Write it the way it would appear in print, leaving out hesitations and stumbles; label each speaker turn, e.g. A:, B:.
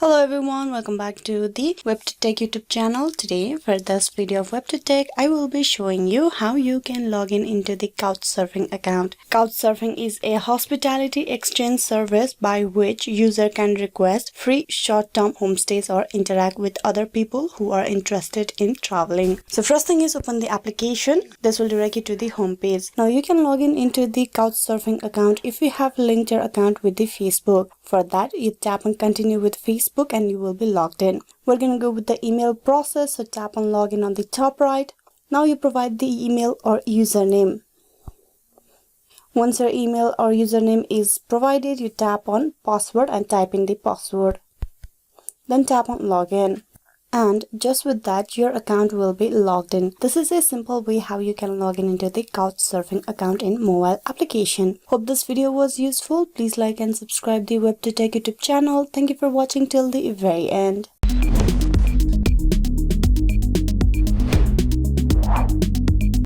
A: Hello everyone, welcome back to the WebToTech YouTube channel. Today for this video of WebToTech, I will be showing you how you can log in into the Couchsurfing account. Couchsurfing is a hospitality exchange service by which user can request free short-term homestays or interact with other people who are interested in traveling. So first thing is open the application. This will direct you to the home page. Now you can log in into the Couchsurfing account if you have linked your account with the Facebook. For that, you tap on continue with Facebook and you will be logged in. We're going to go with the email process, so tap on login on the top right. Now you provide the email or username. Once your email or username is provided, you tap on password and type in the password. Then tap on login. And just with that, your account will be logged in. This is a simple way how you can log in into the Couchsurfing account in mobile application. Hope this video was useful. Please like and subscribe the WebToTech YouTube channel. Thank you for watching till the very end.